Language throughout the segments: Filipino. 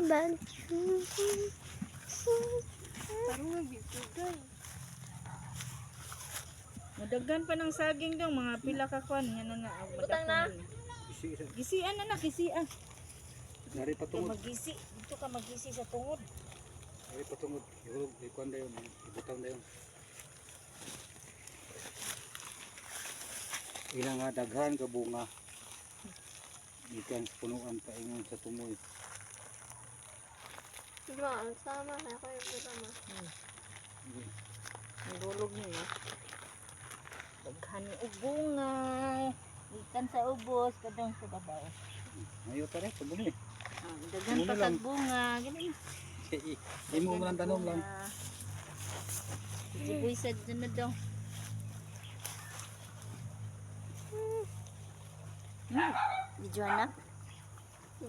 Parang nagituday. Madaghan pa ng saging dong, mga pila ka kwan. Yan na na. Gisian na, gisian. Dari patungod. Magisi, dito ka magisi sa tungod. Dari patungod. Ihulog, ikuan dayon, ibutang dayon. Ilang nga daghan ka bunga. Ikan punuan pa ingon sa tumoy. Diba, sama kaya ko yung drama. Ang dulog niya. Daghan ni bunga. Ikan sa ubos, kadang sa babaw. Ngayon pa rin, sabuni. Daghan pa kag bunga. Ganun. Imo mo lang tanom lang. Jiboy sa dyan na daw. Medyo anak.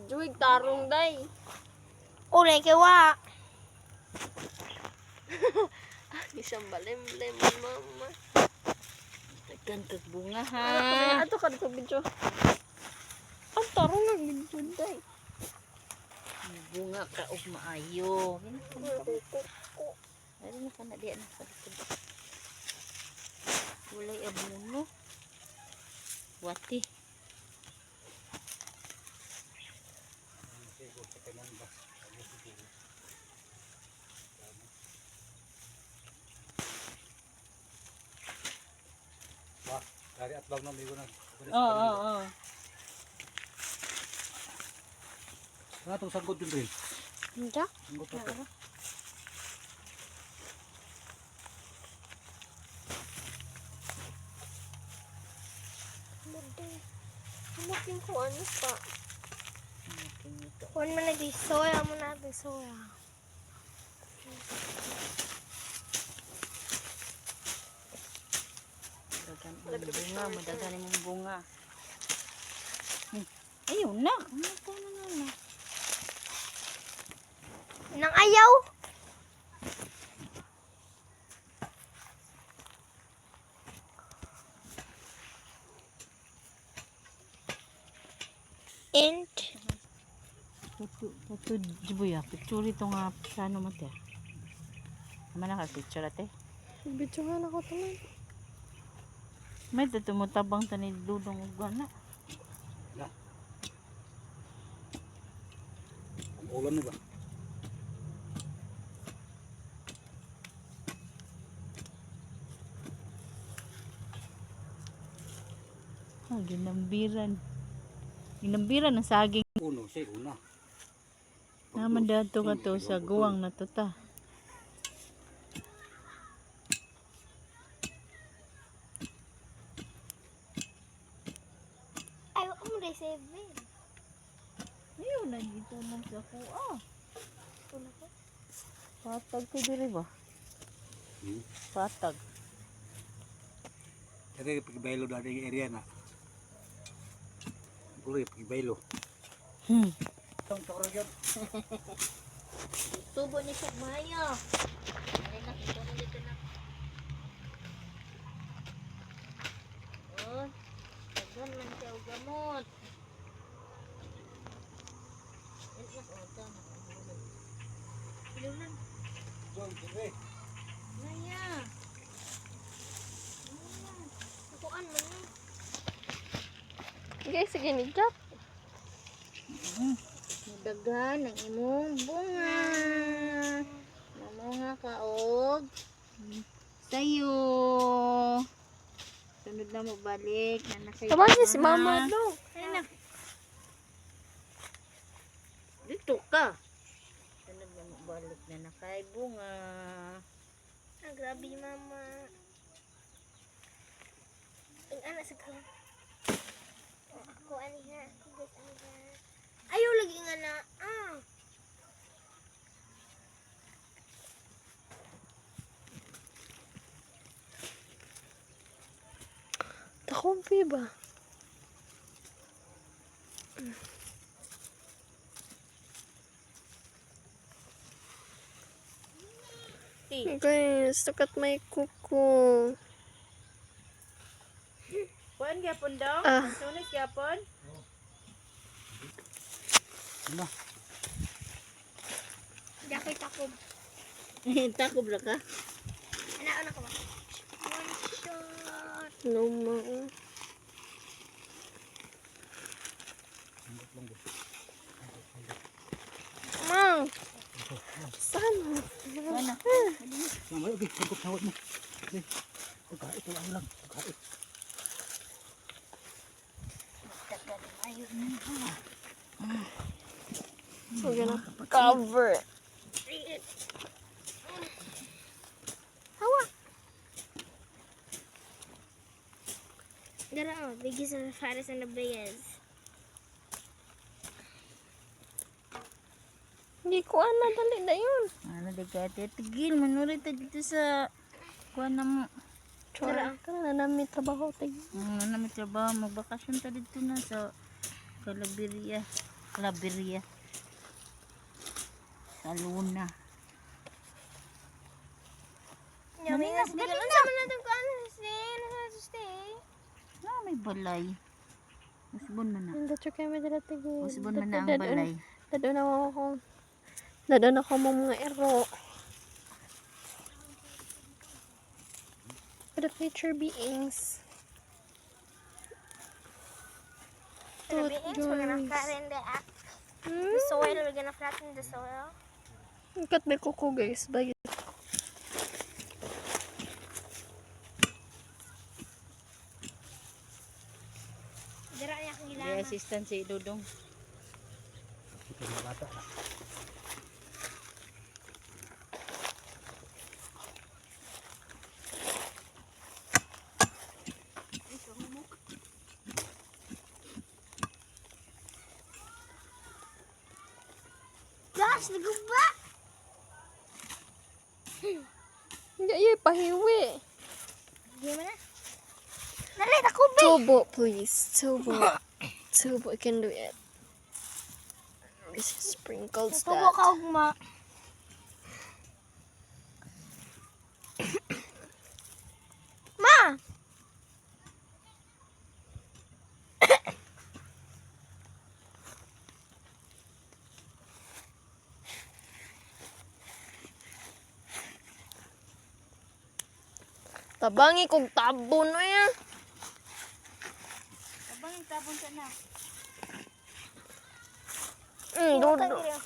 Juwig tarong day. Ulay kewa. Isang balim-lim mama. Daghan kag bunga ha. Ato ka dito video. Ang tarong ng video day. Bunga ka og maayo. Ay na kana di anak sa likod. Walay abuno. Wati. Wah, dari atbang na ligo na. Oo. Nga itong sangkot yun rin. Hindi. Sangkot na ito. Making ko ano pa. Huwag mo na di soya mo na di soya. Daghan ang bunga, madaghan imong bunga. Ayaw na. Ano pa na. Nang ayaw. And Ito jiboy picture ito nga sano mo te. Naman naka picture ate. Video nga na ko tuloy. May tumutabang tani dudong ug gana. Ang ulan mo ba? Ginambiran ng saging. Uno, siya una. Naman dato ka to sa guwang na to ta. ayaw mo na seven. Ayaw na dito lang sa kuha. Patag ko diri ba? Patag. Kasi pagibaylo dati yung area na. Buloy, pagibaylo. Itong toro yun. Tubo ni siya mayo. Ay na, ito na dito na. Oh, daghan man siya og gamot. Ilan? Doon, sige. Naya. Kuan mo na. Okay, sige ni Jack. Daghan ang imong bunga. Mamunga ka og sayo. Sunod na mo balik na nasa Tama si mama do. Ay na. Dito ka. Sunod na mo balik na nakay bunga. Ah, grabe mama. Ang anak sa kawan. Ako ani ha. Ako guys ani ha. Ayaw lagi nga na. Takompi ba? Guys, look at my kuko. Kuan gyapon daw? Ah. Sunis gyapon? Ano? Di ako'y takob. Takob ra ka? Ano ko ba? One shot. Luma. Mang! Sana? Ano? Mamay, okay, pagkop tawad mo. Okay. Pagkait, lang lang. Pagkait. Tagal ayun niya. We're gonna cover it. Hawa. Dara oh, bigis sa Fares and the Reyes. Hindi ko dali na yun. Ano di ka titigil manurit ta dito sa kuan na mo. Tsura ka na namin trabaho tayo. Ano na may trabaho magbakasyon ta dito na sa Calaveria. Sa Luna. Yummy na. Ganun naman natin ko ano stay. Ah, may balay. Usbon man na. Hindi siya kaya may dala tayo. Usbon man na ang balay. Dadon ako mga ero. For the future beings. For the beings, we're gonna flatten the soil. We're gonna flatten the soil. Ikat may kuko guys. Bye. Dara niya akong May ilama. assistant si Dudong. Ito na bata na. Gosh, naguba! Hindi ay pahiwi. Hindi mo na. Nalit ako, be! Tubo please. Tubo. Tubo. I can do it. This is sprinkled Tubo stuff. ka, ugma. Ma! Tabangi kog tabon na yan. Abang yung tabon sa na. Dudo. Tubo ka,